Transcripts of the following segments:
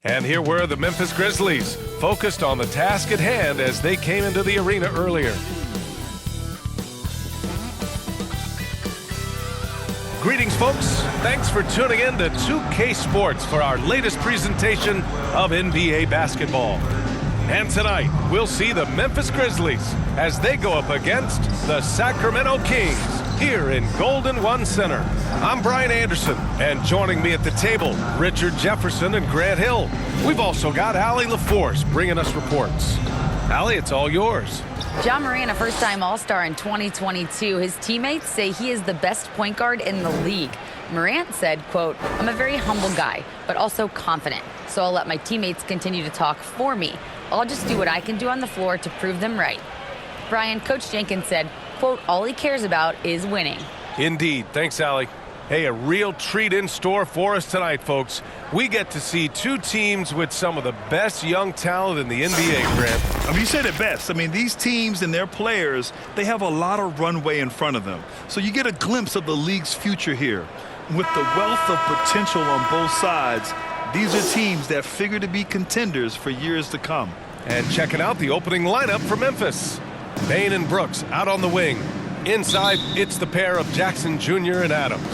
And here were the Memphis Grizzlies, focused on the task at hand as they came into the arena earlier. Greetings, folks. Thanks for tuning in to 2K Sports for our latest presentation of NBA basketball. And tonight, we'll see the Memphis Grizzlies as they go up against the Sacramento Kings here in Golden One Center. I'm Brian Anderson, and joining me at the table, Richard Jefferson and Grant Hill. We've also got Allie LaForce bringing us reports. Allie, it's all yours. Ja Morant, a first-time All-Star in 2022. His teammates say he is the best point guard in the league. Morant said, quote, "I'm a very humble guy, but also confident. So I'll let my teammates continue to talk for me. I'll just do what I can do on the floor to prove them right." Brian, Coach Jenkins said, quote, "All he cares about is winning." Indeed. Thanks, Allie. Hey, a real treat in store for us tonight, folks. We get to see two teams with some of the best young talent in the NBA, Grant. I mean, you said it best. I mean, these teams and their players, they have a lot of runway in front of them. So you get a glimpse of the league's future here. With the wealth of potential on both sides, these are teams that figure to be contenders for years to come. And checking out the opening lineup for Memphis. Bane and Brooks out on the wing. Inside, it's the pair of Jackson Jr. and Adams.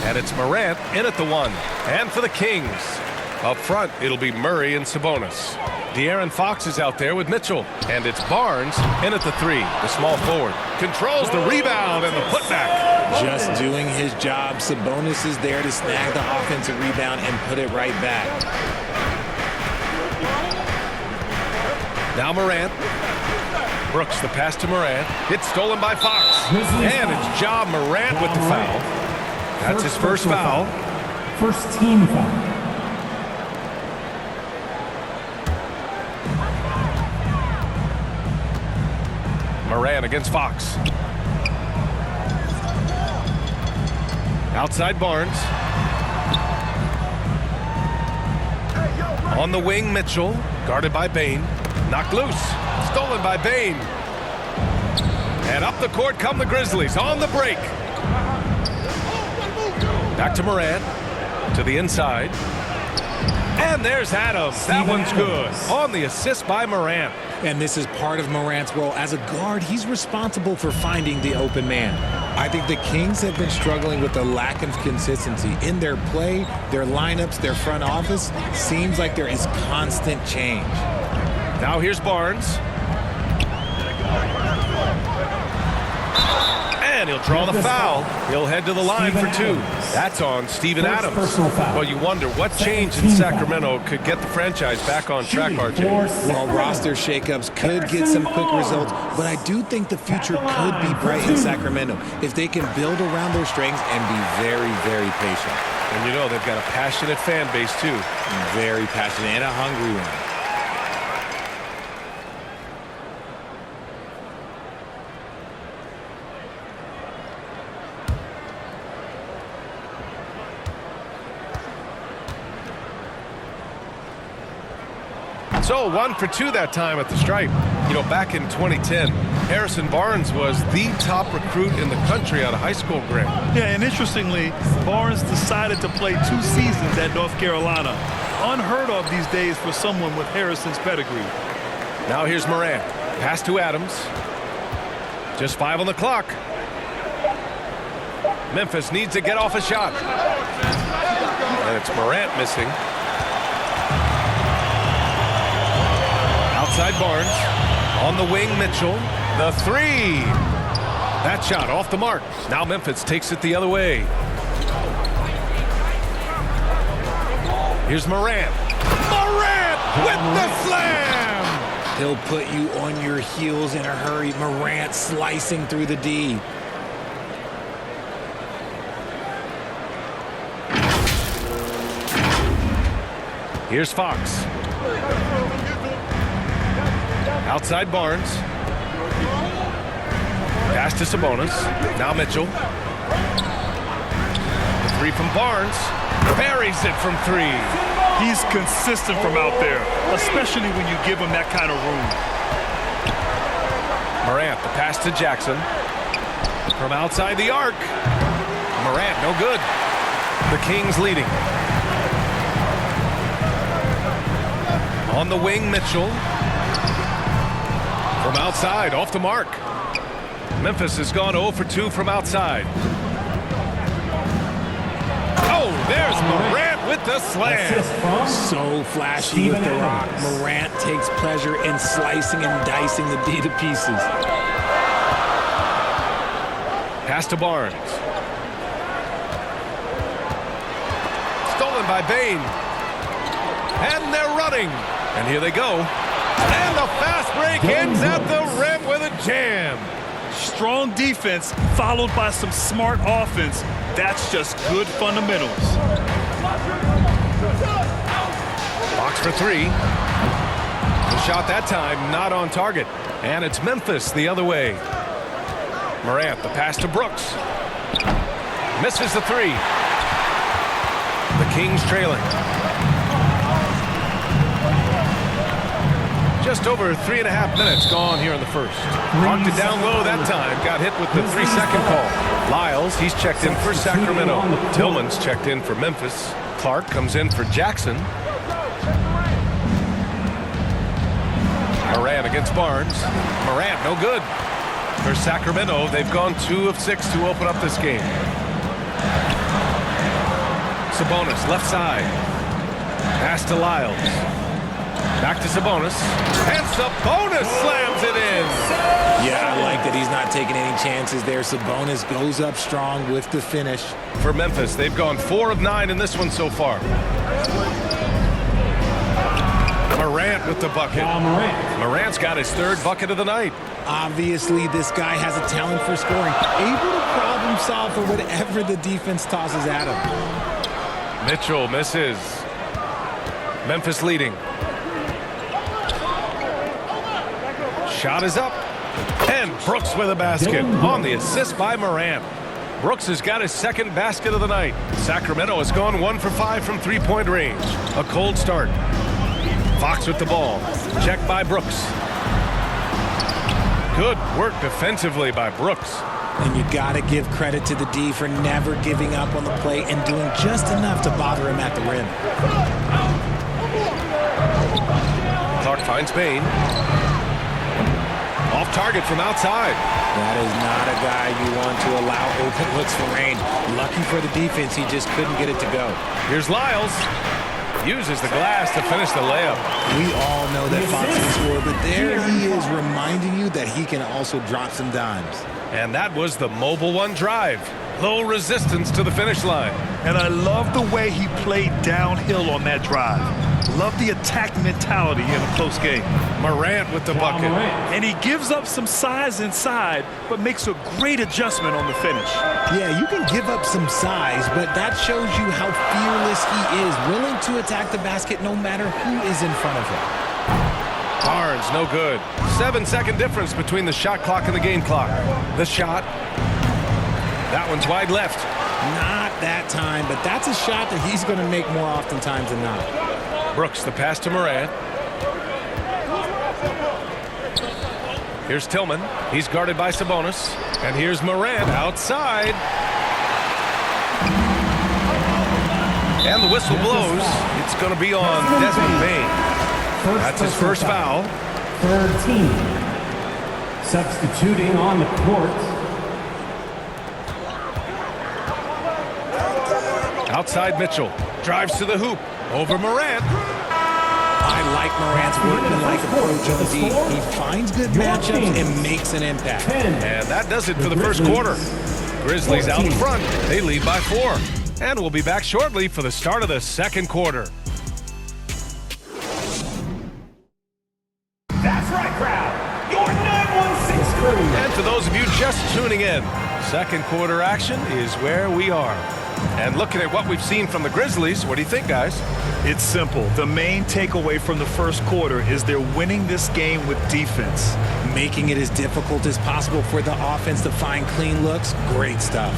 And it's Morant in at the one. And for the Kings, up front, it'll be Murray and Sabonis. De'Aaron Fox is out there with Mitchell. And it's Barnes in at the three, the small forward. Controls the rebound and the putback. Just doing his job. Sabonis is there to snag the offensive rebound and put it right back. Now Morant. Brooks, the pass to Morant. It's stolen by Fox. And it's Ja Morant with the foul. That's his first foul. First team foul. Morant against Fox. Outside Barnes. On the wing, Mitchell. Guarded by Bane. Knocked loose. Stolen by Bane. And up the court come the Grizzlies on the break. Back to Morant. To the inside. And there's Adams. That one's good. On the assist by Morant. And this is part of Morant's role. As a guard, he's responsible for finding the open man. I think the Kings have been struggling with the lack of consistency in their play, their lineups, their front office. Seems like there is constant change. Now here's Barnes. And he'll draw the foul. He'll head to the line for two. That's on Steven Adams. Well, you wonder what change in Sacramento could get the franchise back on track, RJ. Well, roster shakeups could get some quick results, but I do think the future could be bright in Sacramento if they can build around their strengths and be very, very patient. And you know they've got a passionate fan base, too. Very passionate and a hungry one. So 1 for 2 that time at the stripe. You know, back in 2010, Harrison Barnes was the top recruit in the country out of high school, Grant. Yeah, and interestingly, Barnes decided to play 2 seasons at North Carolina. Unheard of these days for someone with Harrison's pedigree. Now here's Morant. Pass to Adams. Just 5 on the clock. Memphis needs to get off a shot. And it's Morant missing. Outside Barnes. On the wing, Mitchell. The three. That shot off the mark. Now Memphis takes it the other way. Here's Morant. Morant with the slam! He'll put you on your heels in a hurry. Morant slicing through the D. Here's Fox. Outside Barnes. Pass to Sabonis. Now Mitchell. The three from Barnes. Buries it from 3. He's consistent from out there, especially when you give him that kind of room. Morant, the pass to Jackson. From outside the arc. Morant, no good. The Kings leading. On the wing, Mitchell. From outside, off the mark. Memphis has gone 0 for 2 from outside. Oh, there's Morant with the slam. So flashy with the rock. Morant takes pleasure in slicing and dicing the D to pieces. Pass to Barnes. Stolen by Bain. And they're running. And here they go. And the fast break ends at the rim with a jam. Strong defense followed by some smart offense. That's just good fundamentals. Box for 3. The shot that time not on target. And it's Memphis the other way. Morant, the pass to Brooks. Misses the 3. The Kings trailing. Just over 3.5 minutes gone here in the first. Marked it down low that time. Got hit with the 3-second call. Lyles, he's checked in for Sacramento. Tillman's checked in for Memphis. Clark comes in for Jackson. Morant against Barnes. Morant, no good. For Sacramento, they've gone 2 of 6 to open up this game. Sabonis, left side. Pass to Lyles. Back to Sabonis. And Sabonis slams it in. Yeah, I like that he's not taking any chances there. Sabonis goes up strong with the finish. For Memphis, they've gone 4 of 9 in this one so far. Morant with the bucket. Morant's got his 3rd bucket of the night. Obviously, this guy has a talent for scoring. Able to problem solve for whatever the defense tosses at him. Mitchell misses. Memphis leading. Shot is up. And Brooks with a basket on the assist by Morant. Brooks has got his 2nd basket of the night. Sacramento has gone 1 for 5 from 3-point range. A cold start. Fox with the ball. Checked by Brooks. Good work defensively by Brooks. And you got to give credit to the D for never giving up on the play and doing just enough to bother him at the rim. Clark finds Bain. Off target from outside. That is not a guy you want to allow open looks for rain. Lucky for the defense, he just couldn't get it to go. Here's Lyles. Uses the glass to finish the layup. We all know that Fox can score, but there he is reminding you that he can also drop some dimes. And that was the Mobile One drive. Low resistance to the finish line. And I love the way he played downhill on that drive. Love the attack mentality in a close game. Morant with the bucket. And he gives up some size inside, but makes a great adjustment on the finish. Yeah, you can give up some size, but that shows you how fearless he is, willing to attack the basket no matter who is in front of him. Barnes, no good. 7-second difference between the shot clock and the game clock. The shot. That one's wide left. Not that time, but that's a shot that he's going to make more oftentimes than not. Brooks, the pass to Morant. Here's Tillman. He's guarded by Sabonis. And here's Morant outside. And the whistle blows. It's going to be on Desmond Bain. That's his first foul. 3rd team. Substituting on the court. Outside Mitchell. Drives to the hoop. Over Morant. I like Morant's workman-like approach on the D. He finds good matchups and makes an impact. And that does it for the first quarter. Grizzlies out in front. They lead by 4. And we'll be back shortly for the start of the second quarter. That's right, crowd. Your 916 crew. And to those of you just tuning in, second quarter action is where we are. And looking at what we've seen from the Grizzlies, what do you think, guys? It's simple. The main takeaway from the first quarter is they're winning this game with defense. Making it as difficult as possible for the offense to find clean looks. Great stuff.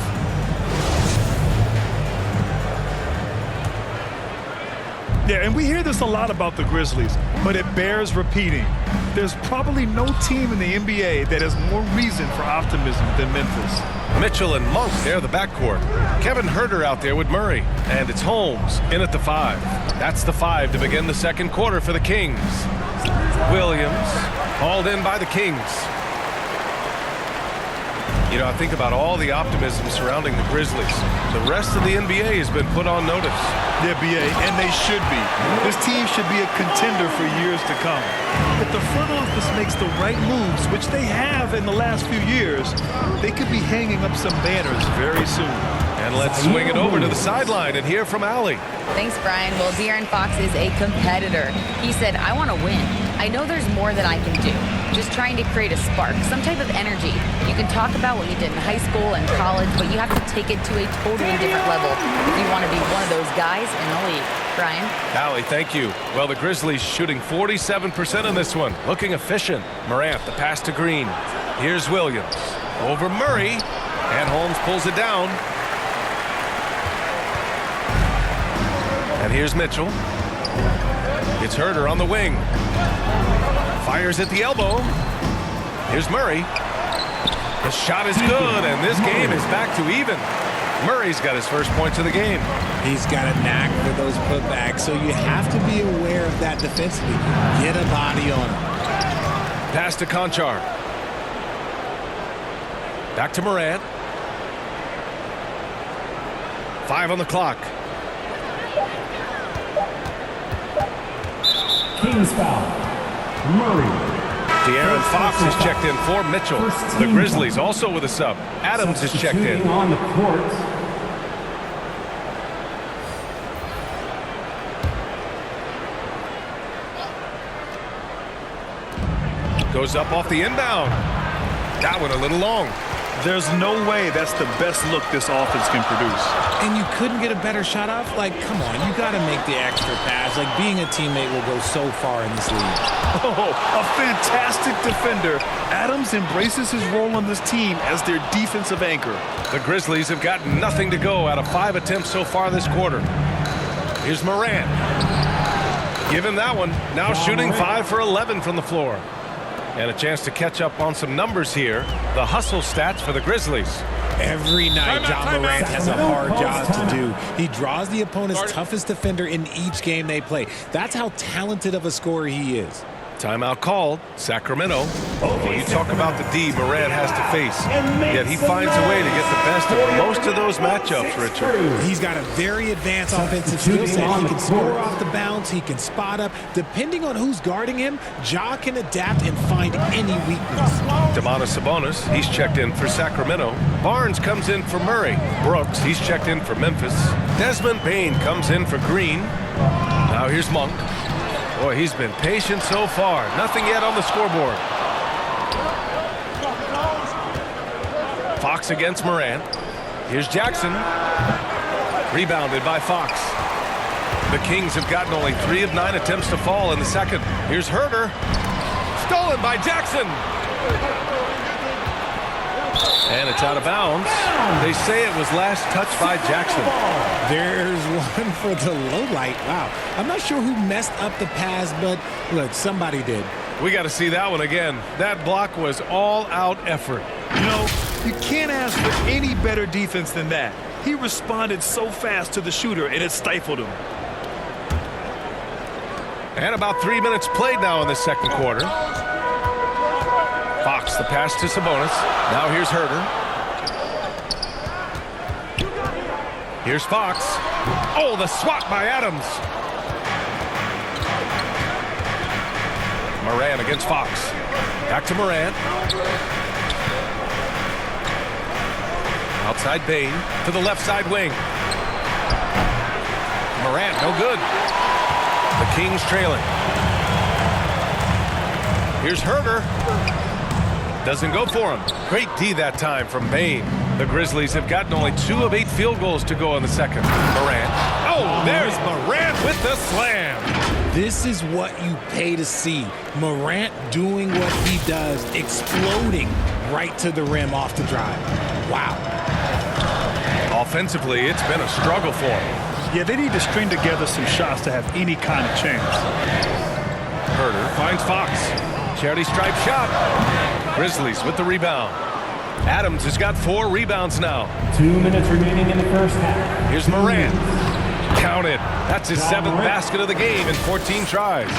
Yeah, and we hear this a lot about the Grizzlies, but it bears repeating. There's probably no team in the NBA that has more reason for optimism than Memphis. Mitchell and Monk, they're the backcourt. Kevin Huerter out there with Murray. And it's Holmes in at the 5. That's the 5 to begin the second quarter for the Kings. Williams hauled in by the Kings. You know, I think about all the optimism surrounding the Grizzlies. The rest of the NBA has been put on notice. Yeah, BA, and they should be. This team should be a contender for years to come. If the front office makes the right moves, which they have in the last few years, they could be hanging up some banners very soon. And let's swing it over to the sideline and hear from Allie. Thanks, Brian. Well, De'Aaron Fox is a competitor. He said, I want to win. I know there's more that I can do. Just trying to create a spark, some type of energy. You can talk about what you did in high school and college, but you have to take it to a totally different level if you want to be one of those guys in the league. Brian? Allie, thank you. Well, the Grizzlies shooting 47% in this one. Looking efficient. Morant, the pass to Green. Here's Williams. Over Murray. And Holmes pulls it down. And here's Mitchell. It's Huerter on the wing. Fires at the elbow. Here's Murray. The shot is good, and this game is back to even. Murray's got his first points of the game. He's got a knack for those putbacks, so you have to be aware of that defensively. Get a body on him. Pass to Conchar. Back to Morant. 5 on the clock. Kings foul. Murray. De'Aaron Fox is checked in for Mitchell. The Grizzlies also with a sub. Adams is checked in. On the court. Goes up off the inbound. That one a little long. There's no way that's the best look this offense can produce. And you couldn't get a better shot off? Like, come on, you got to make the extra pass. Like, being a teammate will go so far in this league. Oh, a fantastic defender. Adams embraces his role on this team as their defensive anchor. The Grizzlies have got nothing to go out of 5 attempts so far this quarter. Here's Morant. Give him that one. Now shooting 5 for 11 from the floor. And a chance to catch up on some numbers here. The hustle stats for the Grizzlies. Every night, John Morant has a hard job to do. He draws the opponent's toughest defender in each game they play. That's how talented of a scorer he is. Timeout called. Sacramento. Well, you talk about the D Morant has to face. Yet he finds a way to get the best of most of those matchups, Richard. He's got a very advanced offensive skill set. He can score off the bounce. He can spot up. Depending on who's guarding him, Ja can adapt and find any weakness. Domantas Sabonis, he's checked in for Sacramento. Barnes comes in for Murray. Brooks, he's checked in for Memphis. Desmond Bane comes in for Green. Now here's Monk. Boy, he's been patient so far. Nothing yet on the scoreboard. Fox against Morant. Here's Jackson. Rebounded by Fox. The Kings have gotten only 3 of 9 attempts to fall in the second. Here's Huerter. Stolen by Jackson. And it's out of bounds. They say it was last touched by Jackson. There's one for the low light. Wow. I'm not sure who messed up the pass, but look, somebody did. We got to see that one again. That block was all-out effort. You know, you can't ask for any better defense than that. He responded so fast to the shooter, and it stifled him. And about 3 minutes played now in the second quarter. Fox, the pass to Sabonis. Now here's Huerter. Here's Fox. Oh, the swat by Adams. Morant against Fox. Back to Morant. Outside Bane to the left side wing. Morant, no good. The Kings trailing. Here's Huerter. Doesn't go for him. Great D that time from Bane. The Grizzlies have gotten only 2 of 8 field goals to go in the second. Morant. Oh, there's Morant with the slam. This is what you pay to see. Morant doing what he does, exploding right to the rim off the drive. Wow. Offensively, it's been a struggle for him. Yeah, they need to string together some shots to have any kind of chance. Herder finds Fox. Charity stripe shot. Grizzlies with the rebound. Adams has got 4 rebounds now. 2 minutes remaining in the first half. Here's Morant. Counted. That's his 7th basket of the game in 14 tries.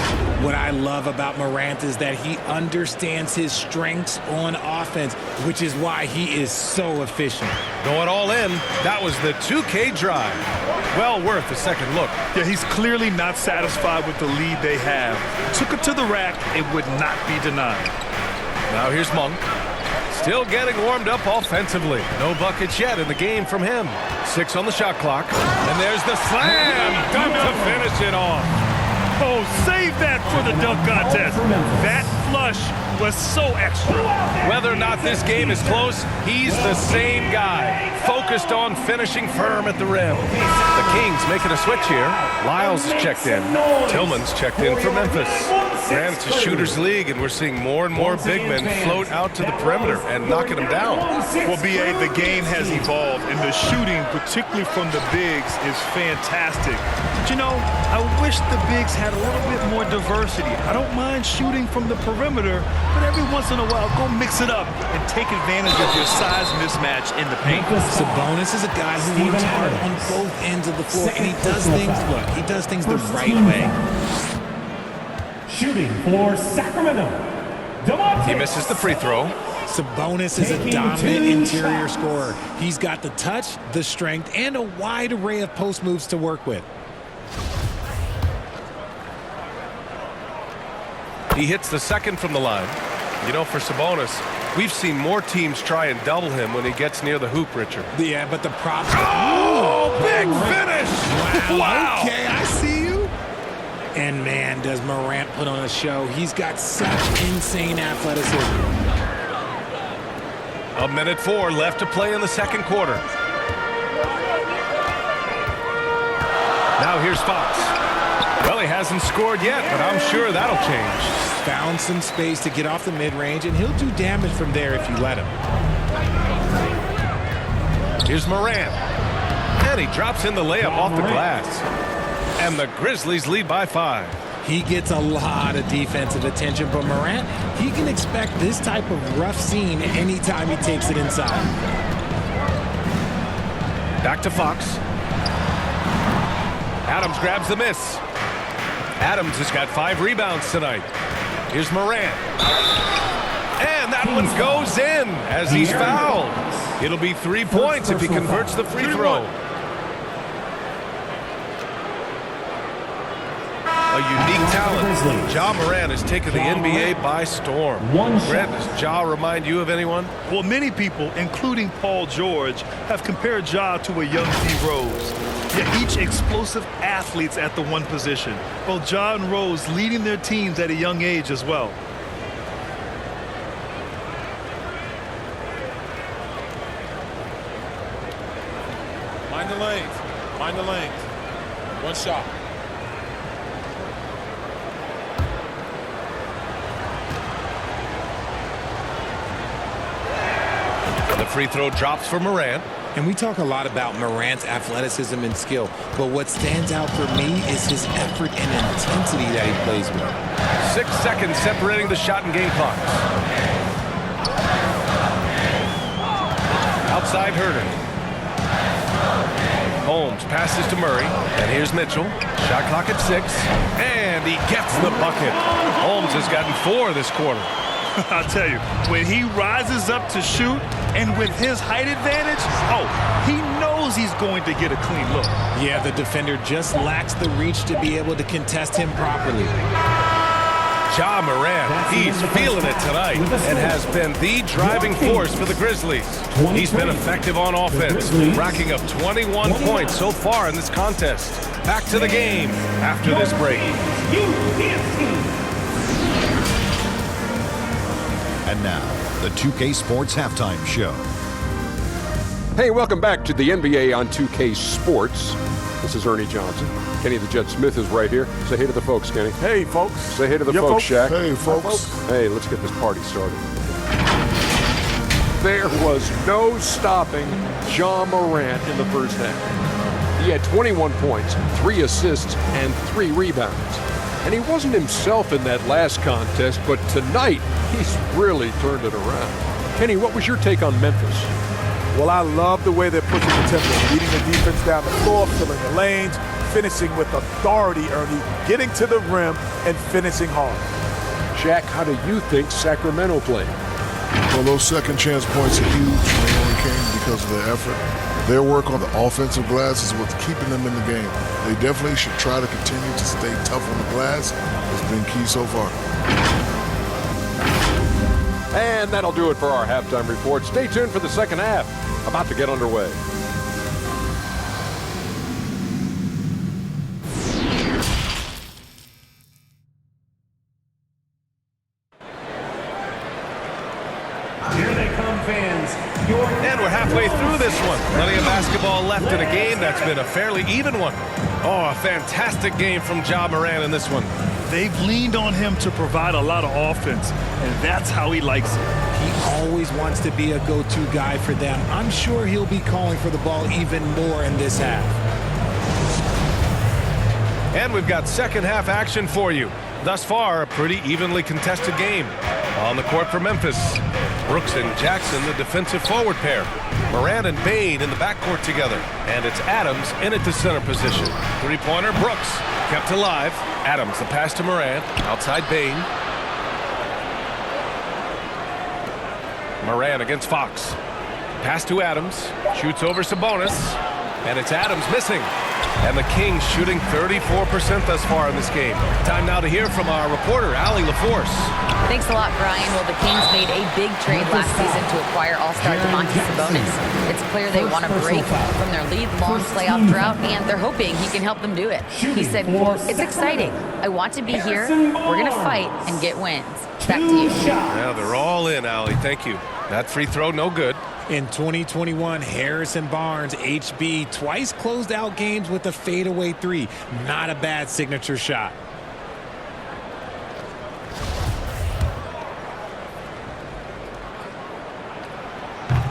What I love about Morant is that he understands his strengths on offense, which is why he is so efficient. Going all in. That was the 2K drive. Well worth a second look. Yeah, he's clearly not satisfied with the lead they have. Took it to the rack. It would not be denied. Now here's Monk. Still getting warmed up offensively. No buckets yet in the game from him. 6 on the shot clock. And there's the slam dunk to finish it off. Oh, save that for the dunk contest. That flush was so extra. Whether or not this game is close, he's the same guy. Focused on finishing firm at the rim. The Kings making a switch here. Lyles checked in. Tillman's checked in for Memphis. Granted, it's a shooter's league, and we're seeing more and more big men float out to the perimeter and knocking them down. Well, B.A., the game has evolved, and the shooting, particularly from the bigs, is fantastic. But, you know, I wish the bigs had a little bit more diversity. I don't mind shooting from the perimeter, but every once in a while, go mix it up and take advantage of your size mismatch in the paint. Sabonis is a guy who works hard on both ends of the floor, and he does things, look, he does things the right way. Shooting for Sacramento. He misses the free throw. Sabonis is a dominant interior scorer. He's got the touch, the strength, and a wide array of post moves to work with. He hits the second from the line. You know, for Sabonis, we've seen more teams try and double him when he gets near the hoop, Richard. Yeah, but the props... Oh, big finish! Wow! Okay, I see you. And, man, does Morant put on a show. He's got such insane athleticism. 1:04 left to play in the second quarter. Now here's Fox. Well, he hasn't scored yet, but I'm sure that'll change. Found some space to get off the mid-range, and he'll do damage from there if you let him. Here's Morant. And he drops in the layup off the glass. And the Grizzlies lead by 5. He gets a lot of defensive attention, but Morant, he can expect this type of rough scene anytime he takes it inside. Back to Fox. Adams grabs the miss. Adams has got 5 rebounds tonight. Here's Morant. And that one goes in as he's fouled. It'll be 3 points if he converts the free throw. A unique talent. Ja Morant has taken the NBA by storm. Grant, does Ja remind you of anyone? Well, many people, including Paul George, have compared Ja to a young D. Rose. Yet each explosive athletes at the one position. Both Ja and Rose leading their teams at a young age as well. Mind the lanes. Mind the lanes. One shot. The free throw drops for Morant. And we talk a lot about Morant's athleticism and skill, but what stands out for me is his effort and intensity that he plays with. 6 seconds separating the shot and game clock. Outside Herder. Holmes passes to Murray, and here's Mitchell. Shot clock at 6, and he gets the bucket. Holmes has gotten 4 this quarter. I'll tell you, when he rises up to shoot, and with his height advantage, he knows he's going to get a clean look. Yeah, the defender just lacks the reach to be able to contest him properly. Ja Morant, he's feeling it tonight and has been the driving force for the Grizzlies. He's been effective on offense, racking up 21 points so far in this contest. Back to the game after this break. And now, the 2K Sports Halftime Show. Hey, welcome back to the NBA on 2K Sports. This is Ernie Johnson. Kenny the Jet Smith is right here. Say hey to the folks, Kenny. Hey, folks. Say hey to the folks, Shaq. Hey, folks. Hey, let's get this party started. There was no stopping Ja Morant in the first half. He had 21 points, 3 assists, and 3 rebounds. And he wasn't himself in that last contest, but tonight, he's really turned it around. Kenny, what was your take on Memphis? Well, I love the way they're pushing the tempo, leading the defense down the floor, filling the lanes, finishing with authority, Ernie, getting to the rim and finishing hard. Shaq, how do you think Sacramento played? Well, those second chance points are huge. They only came because of their effort. Their work on the offensive glass is what's keeping them in the game. They definitely should try to continue to stay tough on the glass. It's been key so far. And that'll do it for our halftime report. Stay tuned for the second half. About to get underway. Here they come, fans. And we're halfway through this one. Plenty of basketball left in a game that's been a fairly even one. Oh, a fantastic game from Ja Morant in this one. They've leaned on him to provide a lot of offense, and that's how he likes it. He always wants to be a go-to guy for them. I'm sure he'll be calling for the ball even more in this half. And we've got second half action for you. Thus far, a pretty evenly contested game. On the court for Memphis, Brooks and Jackson, the defensive forward pair. Morant and Bain in the backcourt together. And it's Adams in at the center position. Three-pointer, Brooks. Kept alive. Adams, the pass to Morant. Outside Bain. Morant against Fox. Pass to Adams. Shoots over Sabonis. And it's Adams missing. And the Kings shooting 34% thus far in this game. Time now to hear from our reporter, Allie LaForce. Thanks a lot, Brian. Well, the Kings made a big trade last season to acquire all-star Sabonis. It's clear they want to break from their lead-long playoff drought, and they're hoping he can help them do it. He said, quote, "It's exciting. I want to be here. We're going to fight and get wins." Back to you. Yeah, they're all in, Allie. Thank you. That free throw, no good. In 2021, Harrison Barnes, HB, twice closed out games with a fadeaway three. Not a bad signature shot.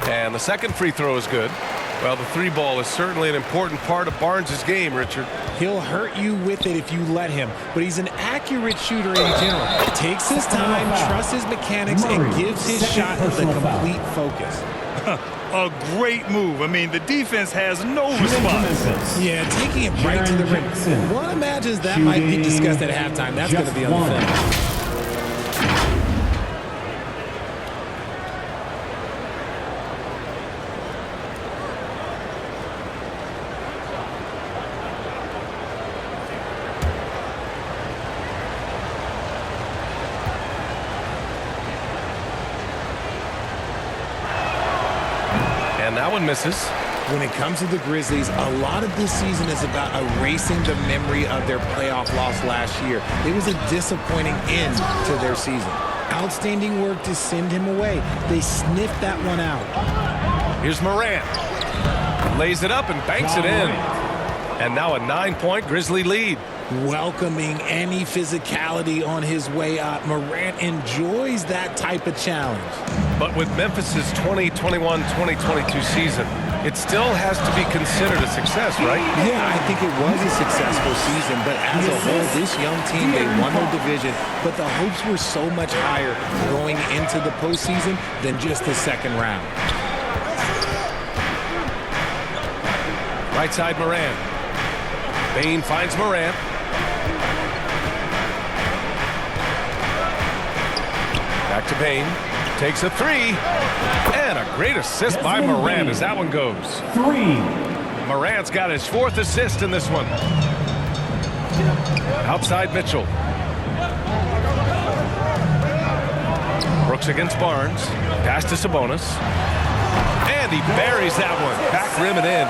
And the second free throw is good. Well, the three ball is certainly an important part of Barnes' game, Richard. He'll hurt you with it if you let him, but he's an accurate shooter in general. Takes his time, trusts his mechanics, and gives his shot the complete focus. A great move. I mean, the defense has no response. Yeah, taking it right to the rim. One imagines that might be discussed at halftime. That's going to be on the film. And that one misses. When it comes to the Grizzlies, a lot of this season is about erasing the memory of their playoff loss last year. It was a disappointing end to their season. Outstanding work to send him away. They sniffed that one out. Here's Morant. Lays it up and banks it in. And now a 9-point Grizzly lead. Welcoming any physicality on his way up. Morant enjoys that type of challenge. But with Memphis's 2021-2022 season, it still has to be considered a success, right? Yeah, I think it was a successful season, but as a whole, this young team, they won their division, but the hopes were so much higher going into the postseason than just the second round. Right side Morant. Bain finds Morant. Back to Bain. Takes a three. And a great assist by Morant as that one goes. Morant's got his 4th assist in this one. Outside Mitchell. Brooks against Barnes. Pass to Sabonis. And he buries that one. Back rim and in.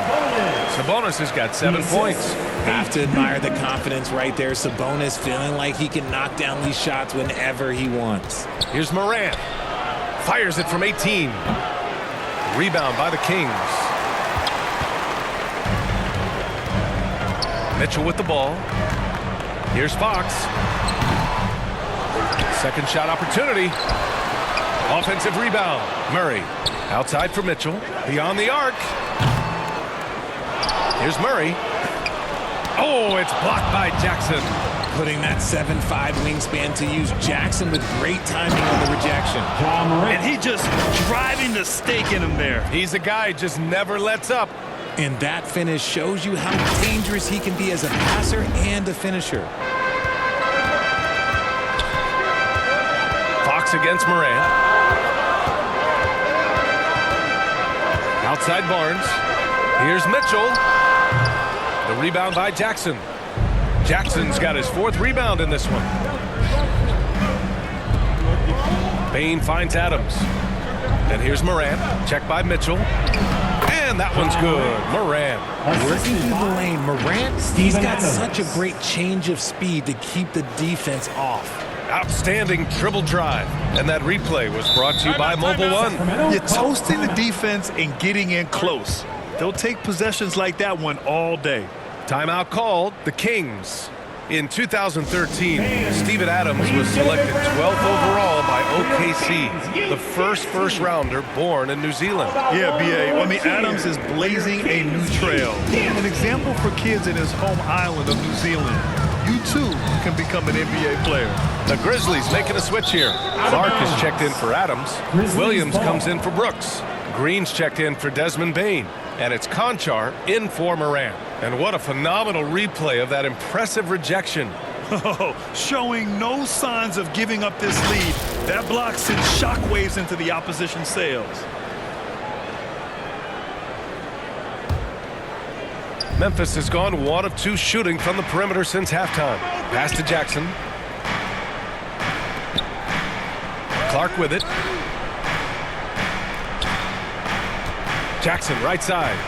Sabonis has got 7 points. Have to admire the confidence right there. Sabonis feeling like he can knock down these shots whenever he wants. Here's Morant. Fires it from 18. Rebound by the Kings. Mitchell with the ball. Here's Fox. Second shot opportunity. Offensive rebound. Murray. Outside for Mitchell. Beyond the arc. Here's Murray. Oh, it's blocked by Jackson. Putting that 7'5" wingspan to use. Jackson with great timing on the rejection. And he just driving the stake in him there. He's a guy just never lets up. And that finish shows you how dangerous he can be as a passer and a finisher. Fox against Morant. Outside Barnes. Here's Mitchell. The rebound by Jackson. Jackson's got his 4th rebound in this one. Bain finds Adams. Then here's Morant. Check by Mitchell. And that one's good. Morant. Working through the lane. Morant, he's got such a great change of speed to keep the defense off. Outstanding dribble drive. And that replay was brought to you by Mobile One. You're toasting the defense and getting in close. They'll take possessions like that one all day. Timeout called. The Kings. In 2013, Steven Adams was selected 12th overall by OKC, the first rounder born in New Zealand. Yeah, B.A. I mean, Adams is blazing a new trail. An example for kids in his home island of New Zealand. You, too, can become an NBA player. The Grizzlies making a switch here. Clark is checked in for Adams. Williams comes in for Brooks. Green's checked in for Desmond Bain. And it's Conchar in for Morant. And what a phenomenal replay of that impressive rejection. Oh, showing no signs of giving up this lead. That block sends shockwaves into the opposition sails. Memphis has gone 1 of 2 shooting from the perimeter since halftime. Pass to Jackson. Clark with it. Jackson right side.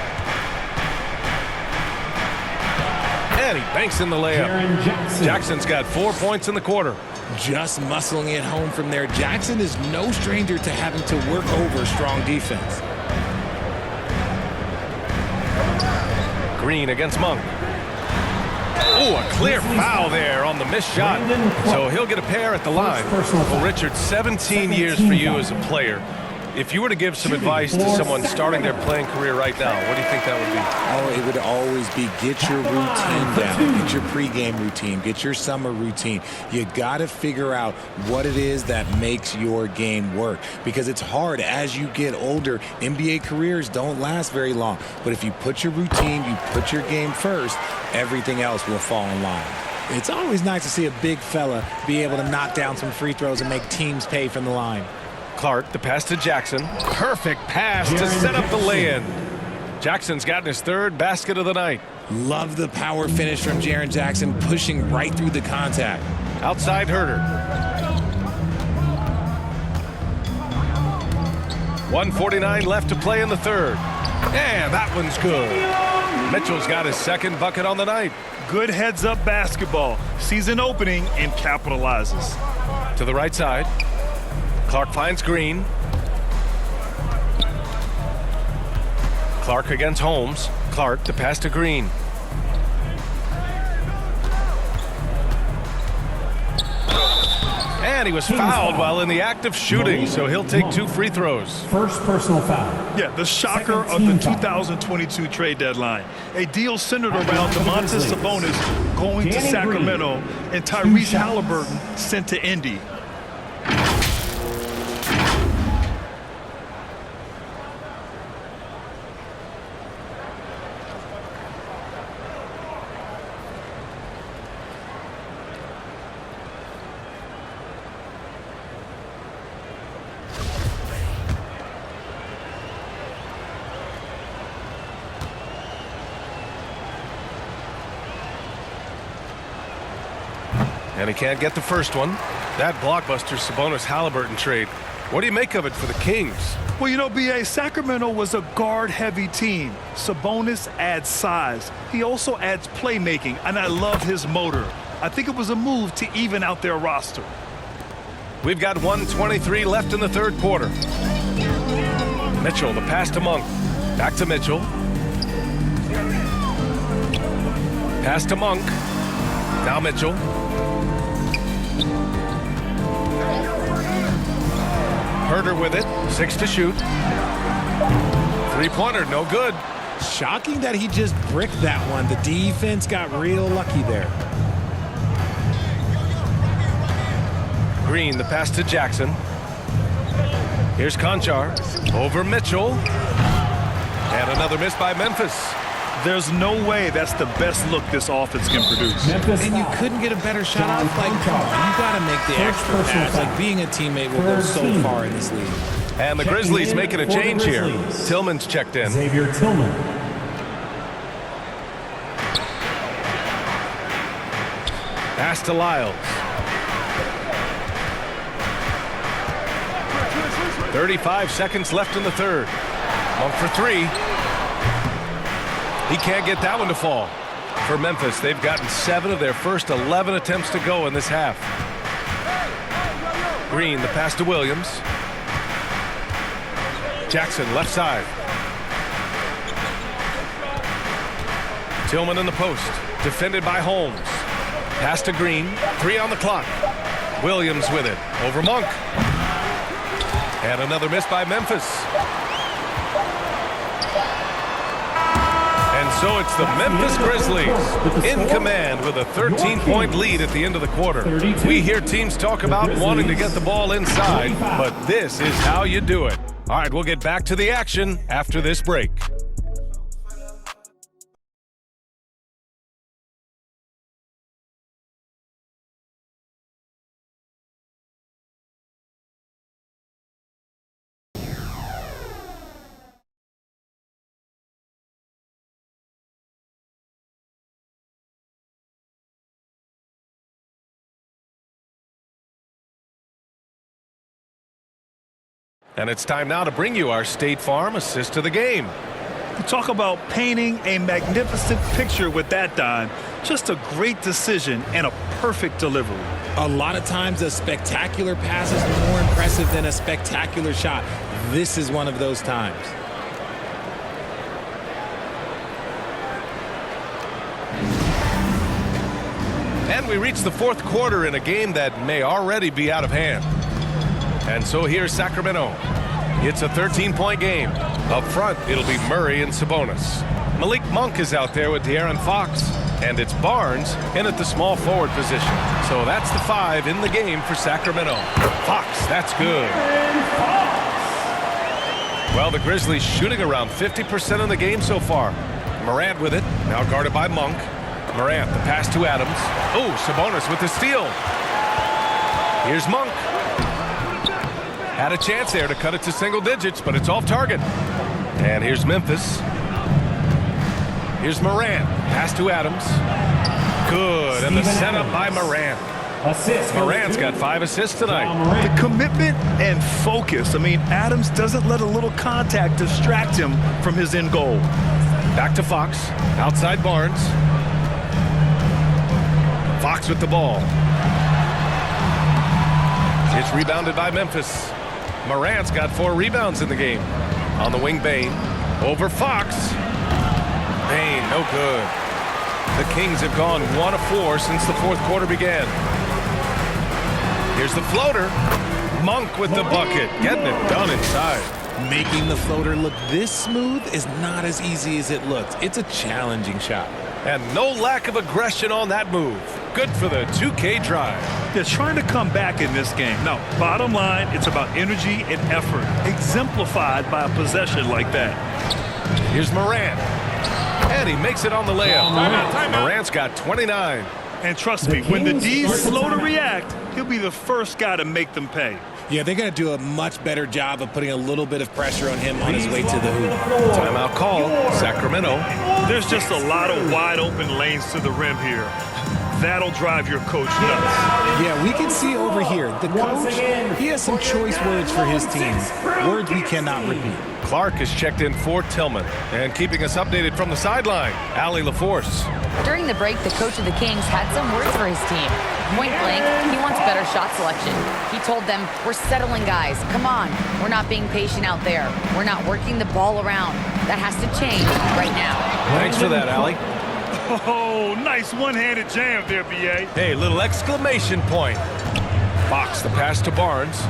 And he banks in the layup. Jackson's got 4 points in the quarter. Just muscling it home from there. Jackson is no stranger to having to work over strong defense. Green against Monk. Oh, a clear foul there on the missed shot. So he'll get a pair at the line. Well, Richard, 17 years for you as a player. If you were to give some advice to someone starting their playing career right now, what do you think that would be? Oh, it would always be get your routine down. Get your pregame routine. Get your summer routine. You got to figure out what it is that makes your game work. Because it's hard as you get older. NBA careers don't last very long. But if you put your routine, you put your game first, everything else will fall in line. It's always nice to see a big fella be able to knock down some free throws and make teams pay from the line. Clark, the pass to Jackson. Perfect pass to set up the lay-in. Jackson's gotten his 3rd basket of the night. Love the power finish from Jaren Jackson, pushing right through the contact. Outside Herter. 1:49 left to play in the 3rd. And that one's good. Mitchell's got his 2nd bucket on the night. Good heads-up basketball. Sees an opening and capitalizes. To the right side. Clark finds Green. Clark against Holmes. Clark, the pass to Green. And he was fouled while in the act of shooting, so he'll take 2 free throws. First personal foul. Yeah, the shocker of the 2022 trade deadline. A deal centered around Domantas Sabonis going to Sacramento and Tyrese Halliburton sent to Indy. And he can't get the first one. That blockbuster Sabonis-Halliburton trade. What do you make of it for the Kings? Well, you know, B.A., Sacramento was a guard-heavy team. Sabonis adds size. He also adds playmaking, and I love his motor. I think it was a move to even out their roster. We've got 1:23 left in the 3rd quarter. Mitchell, the pass to Monk. Back to Mitchell. Pass to Monk. Now Mitchell. Herter with it. 6 to shoot. 3-pointer, no good. Shocking that he just bricked that one. The defense got real lucky there. Green, the pass to Jackson. Here's Conchar. Over Mitchell. And another miss by Memphis. There's no way that's the best look this offense can produce. And you couldn't get a better shot off. Like, come on, you got to make the extra pass. Like, being a teammate will go so far in this league. And the Grizzlies making a change here. Tillman's checked in. Xavier Tillman. Pass to Lyles. 35 seconds left in the third. Monk for three. He can't get that one to fall. For Memphis, they've gotten 7 of their first 11 attempts to go in this half. Green, the pass to Williams. Jackson, left side. Tillman in the post. Defended by Holmes. Pass to Green. 3 on the clock. Williams with it. Over Monk. And another miss by Memphis. And so it's the Memphis Grizzlies in command with a 13-point lead at the end of the quarter. We hear teams talk about wanting to get the ball inside, but this is how you do it. All right, we'll get back to the action after this break. And it's time now to bring you our State Farm assist of the game. You talk about painting a magnificent picture with that dime. Just a great decision and a perfect delivery. A lot of times a spectacular pass is more impressive than a spectacular shot. This is one of those times. And we reach the fourth quarter in a game that may already be out of hand. And so here's Sacramento. It's a 13-point game. Up front, it'll be Murray and Sabonis. Malik Monk is out there with De'Aaron Fox. And it's Barnes in at the small forward position. So that's the 5 in the game for Sacramento. Fox, that's good. Well, the Grizzlies shooting around 50% in the game so far. Morant with it, now guarded by Monk. Morant, the pass to Adams. Oh, Sabonis with the steal. Here's Monk. Had a chance there to cut it to single digits, but it's off target. And here's Memphis. Here's Morant. Pass to Adams. Good. And the setup by Morant. Morant's got 5 assists tonight. The commitment and focus. I mean, Adams doesn't let a little contact distract him from his end goal. Back to Fox. Outside Barnes. Fox with the ball. It's rebounded by Memphis. Morant's got 4 rebounds in the game. On the wing, Bane. Over Fox. Bane, no good. The Kings have gone 1 of 4 since the fourth quarter began. Here's the floater. Monk with the bucket. Getting it done inside. Making the floater look this smooth is not as easy as it looks. It's a challenging shot. And no lack of aggression on that move. Good for the 2K drive. They're trying to come back in this game. Now, bottom line, it's about energy and effort, exemplified by a possession like that. Here's Morant. And he makes it on the layup. Morant's got 29. And trust me, when the D's slow to react, he'll be the first guy to make them pay. Yeah, they're going to do a much better job of putting a little bit of pressure on him on his way to the hoop. Timeout call, Sacramento. There's just a lot of wide open lanes to the rim here. That'll drive your coach nuts. Yeah, we can see over here, the coach, he has some choice words for his team. Words we cannot repeat. Clark is checked in for Tillman. And keeping us updated from the sideline, Allie LaForce. During the break, the coach of the Kings had some words for his team. Point blank, he wants better shot selection. He told them, we're settling guys. Come on. We're not being patient out there. We're not working the ball around. That has to change right now. Thanks for that, Allie. Oh, nice one-handed jam there, B.A. Hey, little exclamation point. Fox, the pass to Barnes.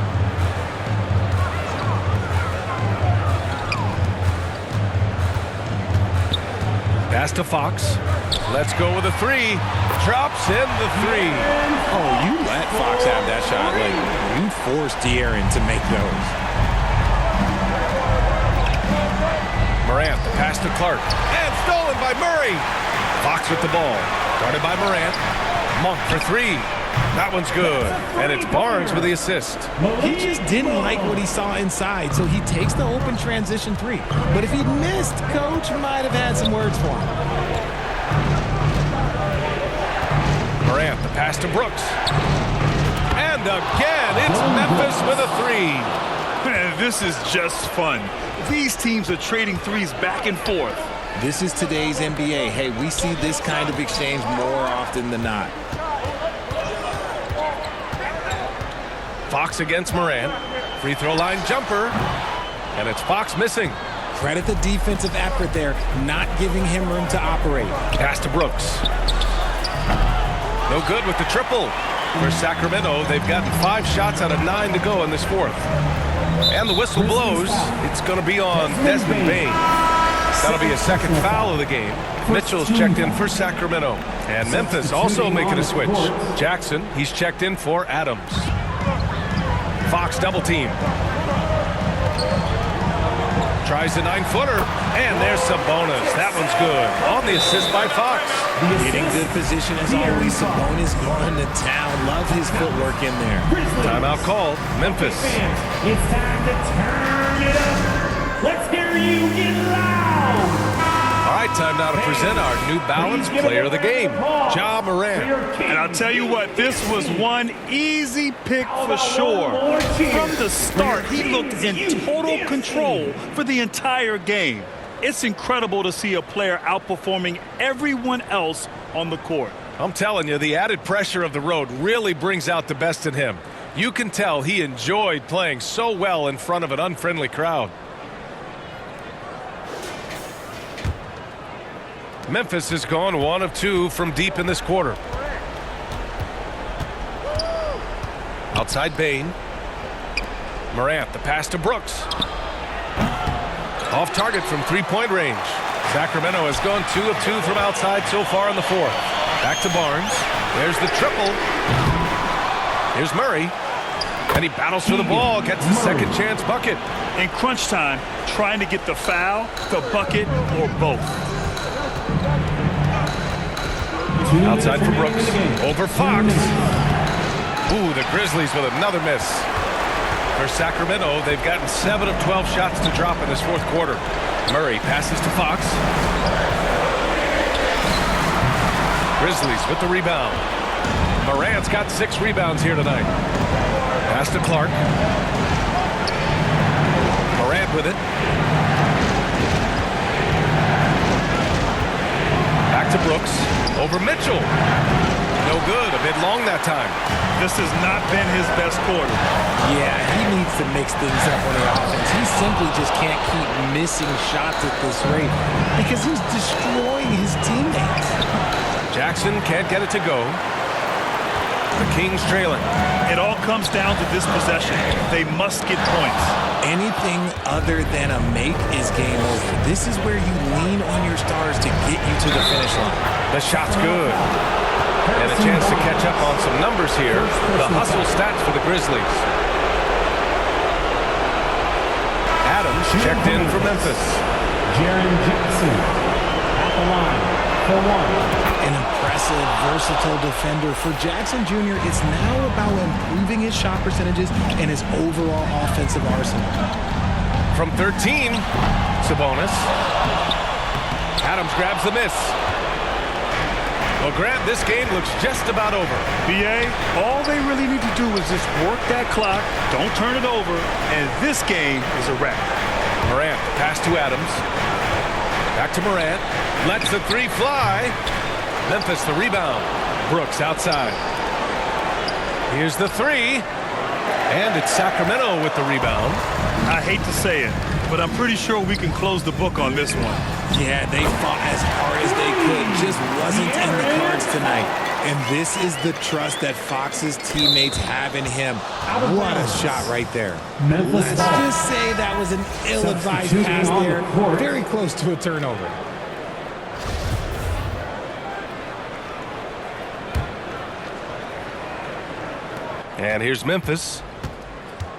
Pass to Fox. Let's go with a three. Drops in the three. Oh, you let Fox have that shot. Like, you forced De'Aaron to make those. Morant, the pass to Clark. And stolen by Murray. Fox with the ball. Guarded by Morant. Monk for three. That one's good. And it's Barnes with the assist. He just didn't like what he saw inside, so he takes the open transition three. But if he'd missed, Coach might have had some words for him. Morant, the pass to Brooks. And again, it's Memphis with a three. Man, this is just fun. These teams are trading threes back and forth. This is today's NBA. Hey, we see this kind of exchange more often than not. Fox against Morant. Free throw line jumper. And it's Fox missing. Credit the defensive effort there, not giving him room to operate. Pass to Brooks. No good with the triple. For Sacramento, they've gotten 5 shots out of 9 to go in this fourth. And the whistle blows. It's going to be on Desmond Bane. That'll be a second foul of the game. Mitchell's checked in for Sacramento. And Memphis also making a switch. Jackson, he's checked in for Adams. Fox double team. Tries the 9-footer. And there's Sabonis. That one's good. On the assist by Fox. Getting good position as always. Sabonis going to town. Love his footwork in there. Timeout called. Memphis. It's time to turn it up. Let's hear you get loud. All right, time now to present our New Balance Player of the Game, Ja Morant. And I'll tell you what, this was one easy pick for sure. From the start, he looked in total control for the entire game. It's incredible to see a player outperforming everyone else on the court. I'm telling you, the added pressure of the road really brings out the best in him. You can tell he enjoyed playing so well in front of an unfriendly crowd. Memphis has gone 1 of 2 from deep in this quarter. Outside Bane. Morant, the pass to Brooks. Off target from three-point range. Sacramento has gone 2 of 2 from outside so far in the fourth. Back to Barnes. There's the triple. Here's Murray. And he battles for the ball, gets the second chance bucket. In crunch time, trying to get the foul, the bucket, or both. Outside for Brooks. Over Fox. Ooh, the Grizzlies with another miss. For Sacramento, they've gotten 7 of 12 shots to drop in this fourth quarter. Murray passes to Fox. Grizzlies with the rebound. Morant's got 6 rebounds here tonight. Pass to Clark. Morant with it. Back to Brooks. Over Mitchell. No good. A bit long that time. This has not been his best quarter. Yeah, he needs to mix things up on the offense. He simply just can't keep missing shots at this rate because he's destroying his teammates. Jackson can't get it to go. The Kings trailing. It all comes down to this possession. They must get points. Anything other than a make is game over. This is where you lean on your stars to get you to the finish line. The shot's good. And a chance to catch up on some numbers here. The hustle stats for the Grizzlies. Adams checked in for Memphis. Jaren Jackson at the line for 1. An impressive, versatile defender. For Jackson Jr., it's now about improving his shot percentages and his overall offensive arsenal. From 13, Sabonis. Adams grabs the miss. Well, Grant, this game looks just about over. BA, all they really need to do is just work that clock, don't turn it over, and this game is a wrap. Morant, pass to Adams. Back to Morant. Lets the 3 fly. Memphis the rebound. Brooks outside. Here's the 3. And it's Sacramento with the rebound. I hate to say it, but I'm pretty sure we can close the book on this one. Yeah, they fought as hard as they could. Just wasn't in the cards tonight. And this is the trust that Fox's teammates have in him. What a shot right there. Let's just say that was an ill-advised pass there. Very close to a turnover. And here's Memphis.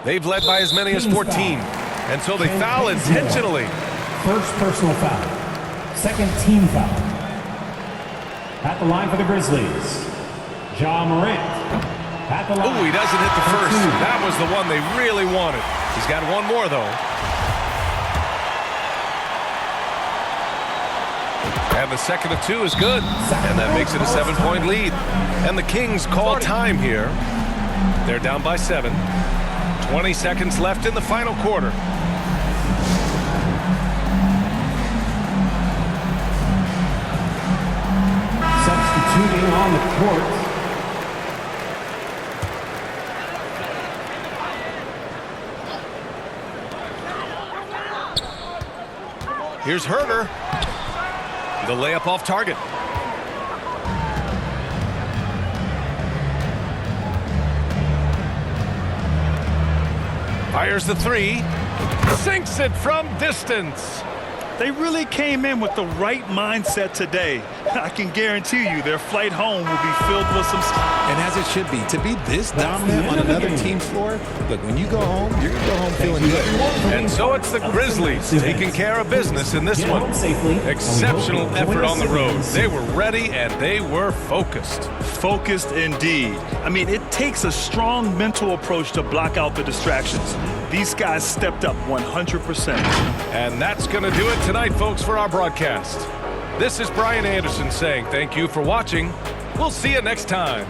They've led by as many as 14 until they foul intentionally. First personal foul. Second team foul. At the line for the Grizzlies, Ja Morant. At the line. Oh, he doesn't hit the first. That was the one they really wanted. He's got one more, though. And the second of two is good. And that makes it a 7-point lead. And the Kings call time here. They're down by 7. 20 seconds left in the final quarter. Substituting on the court. Here's Herter. The layup off target. Fires the three. Sinks it from distance. They really came in with the right mindset today. I can guarantee you their flight home will be filled with some stuff. And as it should be, to be this dominant on another team's floor, look, when you go home, you're going to go home feeling good. And so it's the Grizzlies taking care of business in this one. Exceptional effort on the road. They were ready and they were focused. Focused indeed. I mean, it takes a strong mental approach to block out the distractions. These guys stepped up 100%. And that's going to do it tonight, folks, for our broadcast. This is Brian Anderson saying thank you for watching. We'll see you next time.